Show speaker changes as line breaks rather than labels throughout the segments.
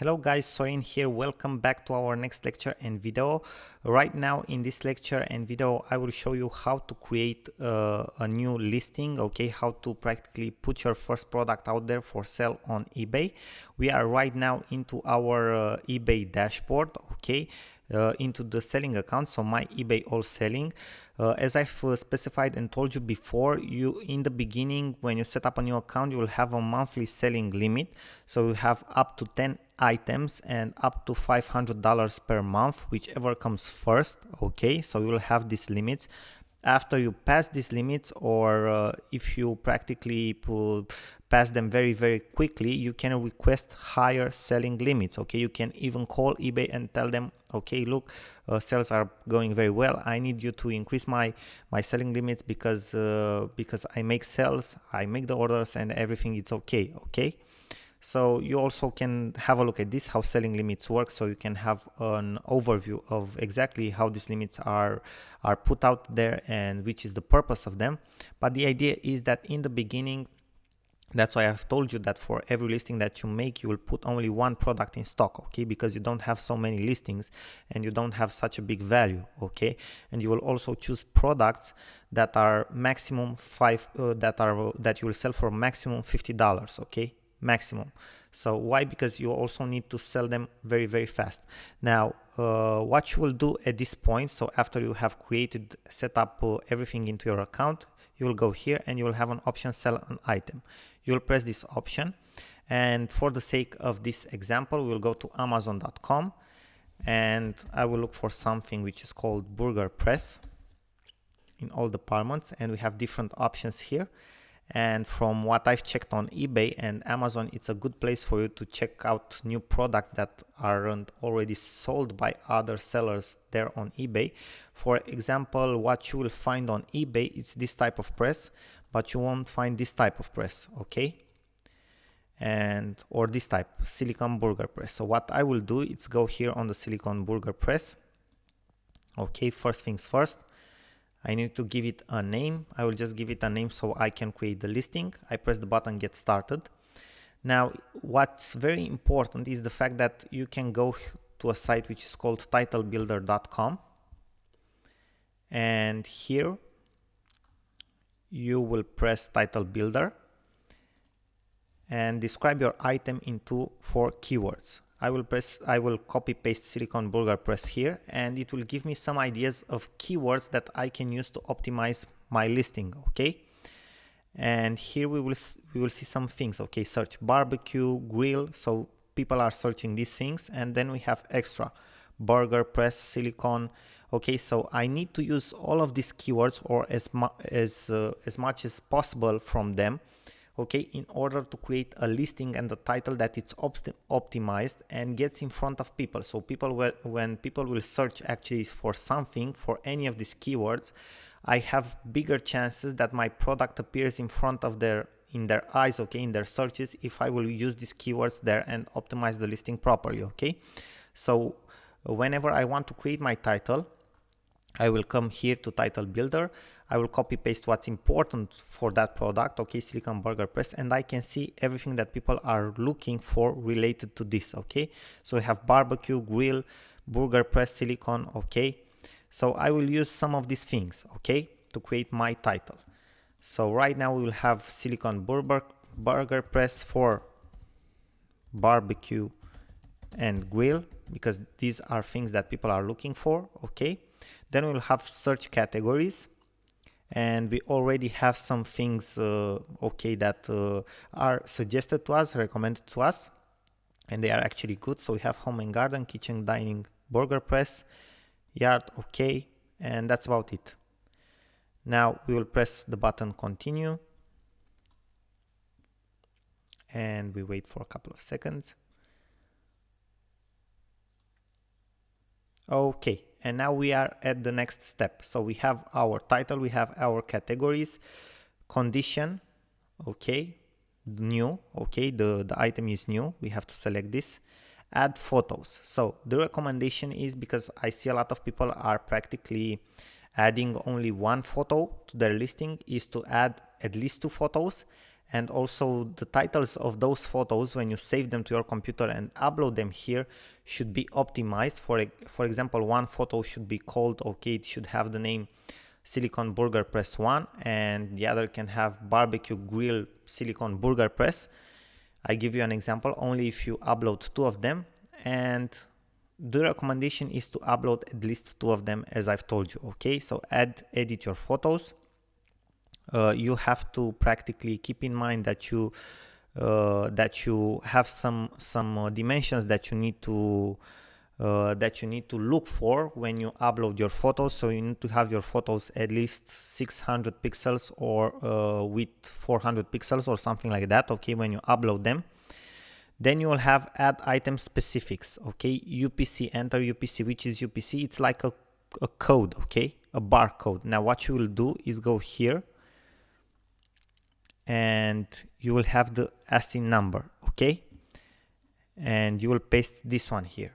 Hello guys, Sorin here. Welcome back to our next lecture and video. Right now in this lecture and video I will show you how to create a new listing, okay, how to practically put your first product out there for sale on eBay. We are right now into our eBay dashboard, okay, into the selling account, so my eBay all selling. As I've specified and told you before, you in the beginning when you set up a new account you will have a monthly selling limit, so you have up to 10 items and up to $500 per month, whichever comes first, okay, so you will have these limits. After you pass these limits, or if you practically pass them very quickly, you can request higher selling limits, okay. You can even call eBay and tell them, okay, look, sales are going very well, I need you to increase my selling limits because I make sales, I make the orders and everything, it's okay. So you also can have a look at this, how selling limits work, so you can have an overview of exactly how these limits are put out there and which is the purpose of them. But the idea is that in the beginning, that's why I've told you that for every listing that you make, you will put only one product in stock, okay, because you don't have so many listings and you don't have such a big value, okay. And you will also choose products that are maximum that you will sell for maximum $50, okay, maximum. So why? Because you also need to sell them very fast. Now what you will do at this point, so after you have set up everything into your account, you will go here and you will have an option, sell an item. You will press this option, and for the sake of this example we'll go to Amazon.com and I will look for something which is called burger press in all departments, and we have different options here. And from what I've checked on eBay and Amazon, it's a good place for you to check out new products that aren't already sold by other sellers there on eBay. For example, what you will find on eBay is this type of press, but you won't find this type of press, okay, or this type, silicone burger press. So what I will do is go here on the silicone burger press, okay. First things first, I need to give it a name. I will just give it a name so I can create the listing. I press the button get started. Now what's very important is the fact that you can go to a site which is called titlebuilder.com, and here you will press title builder and describe your item into 4 keywords. I will copy paste silicone burger press here, and it will give me some ideas of keywords that I can use to optimize my listing, okay. And here we will see some things, okay. Search barbecue, grill, so people are searching these things. And then we have extra, burger press, silicone, okay. So I need to use all of these keywords, or as much as possible from them, okay, in order to create a listing and the title that it's optimized and gets in front of people. So when people will search actually for something, for any of these keywords, I have bigger chances that my product appears in front of in their eyes, okay, in their searches, if I will use these keywords there and optimize the listing properly, okay. So whenever I want to create my title, I will come here to title builder. I will copy paste what's important for that product, okay, silicone burger press, and I can see everything that people are looking for related to this, okay. So we have barbecue, grill, burger press, silicone, okay. So I will use some of these things, okay, to create my title. So right now we will have silicone burger press for barbecue and grill, because these are things that people are looking for, okay. Then we'll have search categories, and we already have some things, okay, that are suggested to us, recommended to us, and they are actually good. So we have home and garden, kitchen, dining, burger press, yard, okay, and that's about it. Now we will press the button continue, and we wait for a couple of seconds. Okay, and now we are at the next step. So we have our title, we have our categories, condition, okay, new, okay, the item is new, we have to select this, add photos. So the recommendation is, because I see a lot of people are practically adding only one photo to their listing, is to add at least 2 photos and also the titles of those photos when you save them to your computer and upload them here should be optimized. For example, one photo should be called, okay, it should have the name Silicon Burger Press 1, and the other can have Barbecue Grill Silicon Burger Press. I give you an example only if you upload two of them, and the recommendation is to upload at least two of them, as I've told you. Okay, so edit your photos. You have to practically keep in mind that you have some dimensions that you need to look for when you upload your photos. So you need to have your photos at least 600 pixels or with 400 pixels or something like that, okay, when you upload them. Then you will have add item specifics, okay, UPC, enter UPC. Which is UPC? It's like a code, okay, a barcode. Now what you will do is go here and you will have the ASIN number, okay, and you will paste this one here.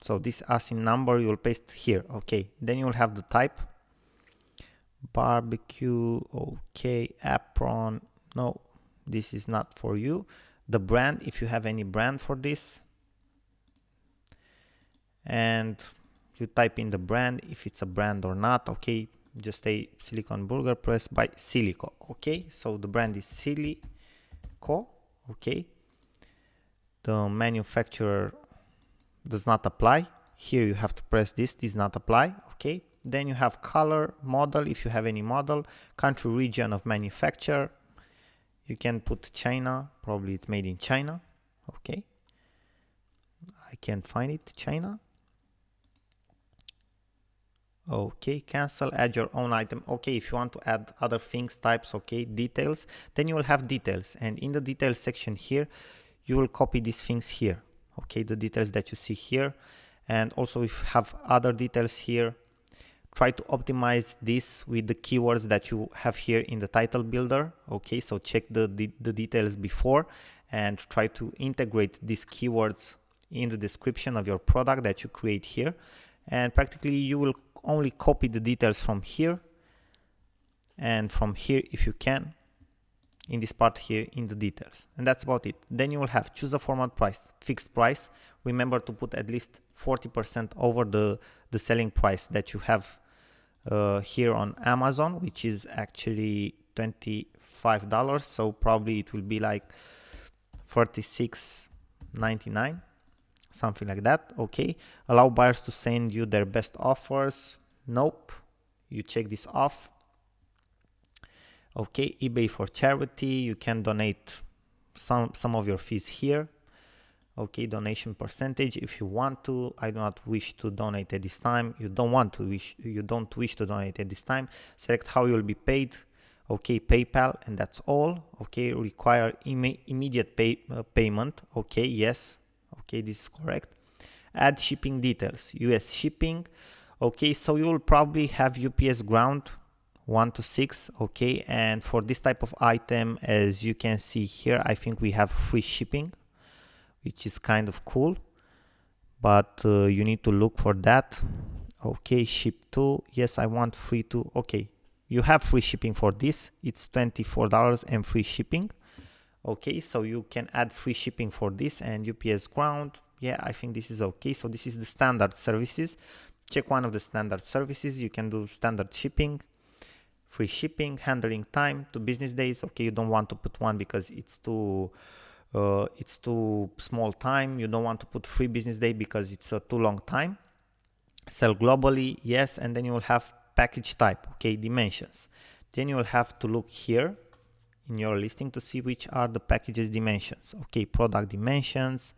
So this ASIN number you will paste here, okay. Then you will have the type, barbecue, okay, apron, no, this is not for you. The brand, if you have any brand for this, and you type in the brand if it's a brand or not, okay. Just say Silicon Burger Press by Silico, okay. So the brand is Silico, okay. The manufacturer does not apply. Here you have to press this does not apply, okay. Then you have color, model, if you have any model, country, region of manufacture. You can put China, probably it's made in China, okay. I can't find it, China. Okay, cancel, add your own item. Okay, if you want to add other things, types, okay, details, then you will have details, and in the details section here you will copy these things here, okay, the details that you see here. And also if you have other details here, try to optimize this with the keywords that you have here in the title builder, okay. So check the details before and try to integrate these keywords in the description of your product that you create here, and practically you will only copy the details from here and from here if you can, in this part here in the details, and that's about it. Then you will have choose a format price, fixed price. Remember to put at least 40% over the selling price that you have here on Amazon, which is actually $25, so probably it will be like $36.99, something like that, okay. Allow buyers to send you their best offers, nope, you check this off, okay. eBay for charity, you can donate some of your fees here, okay. Donation percentage if you want to. I do not wish to donate at this time. You don't wish to donate at this time. Select how you will be paid, okay. PayPal, and that's all, okay. Require immediate payment, okay. Yes, okay, this is correct. Add shipping details, US shipping, okay. So you will probably have UPS ground 1 to 6, okay. And for this type of item, as you can see here, I think we have free shipping, which is kind of cool, but you need to look for that, okay. Ship to, yes, I want free to, okay. You have free shipping for this, it's $24 and free shipping, okay. So you can add free shipping for this. And UPS ground, yeah, I think this is okay. So this is the standard services. Check one of the standard services. You can do standard shipping, free shipping, handling time 2 business days, okay. You don't want to put 1 because it's too small time. You don't want to put 3 business day because it's a too long time. Sell globally, yes. And then you will have package type, okay, dimensions. Then you will have to look here in your listing to see which are the packages dimensions, okay. Product dimensions,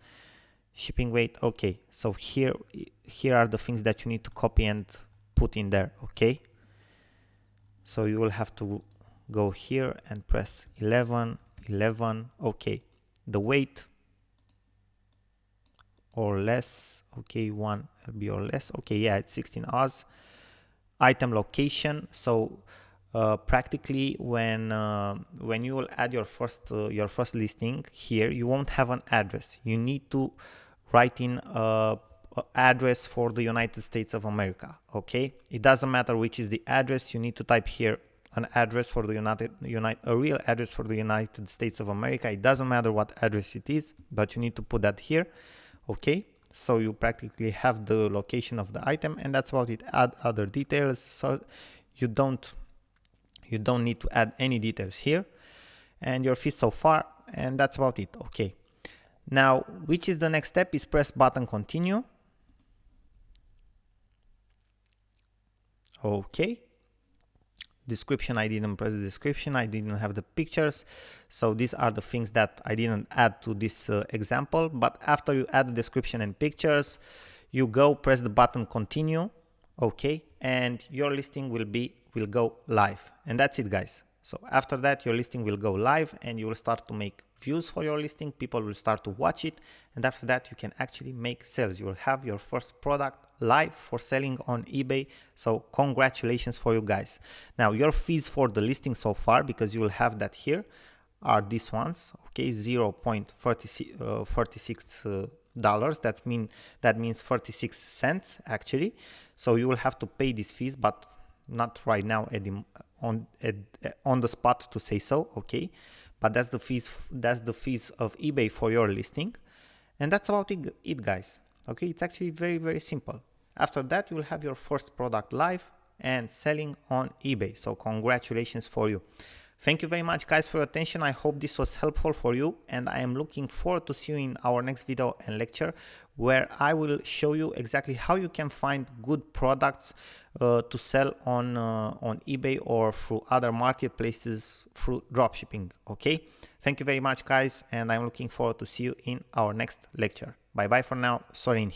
shipping weight, okay. So here are the things that you need to copy and put in there, okay. So you will have to go here and press 11, okay. The weight or less, okay, 1 LB or less, okay, yeah, it's 16 hours. Item location, so practically when you will add your first listing here, you won't have an address. You need to write in address for the United States of America, okay. It doesn't matter which is the address, you need to type here an address for the a real address for the United States of America. It doesn't matter what address it is, but you need to put that here. Okay, so you practically have the location of the item, and that's about it. Add other details, so you don't need to add any details here, and your fees so far, and that's about it. Okay, now which is the next step is press button continue. Okay, description, I didn't press the description, I didn't have the pictures, so these are the things that I didn't add to this example. But after you add the description and pictures, you go press the button continue. Okay, and your listing will go live, and that's it, guys. So after that, your listing will go live, and you will start to make views for your listing. People will start to watch it, and after that you can actually make sales. You will have your first product live for selling on eBay. So congratulations for you guys. Now your fees for the listing so far, because you will have that here, are these ones. Okay, 0.46 dollars. That means 36 cents actually. So you will have to pay these fees, but not right now on the spot to say so. Okay, but that's the fees of eBay for your listing, and that's about it, guys. Okay, it's actually very, very simple. After that, you will have your first product live and selling on eBay. So congratulations for you. Thank you very much, guys, for your attention. I hope this was helpful for you, and I am looking forward to see you in our next video and lecture, where I will show you exactly how you can find good products to sell on eBay or through other marketplaces through dropshipping. Okay, thank you very much, guys, and I'm looking forward to see you in our next lecture. Bye bye for now. Sorin.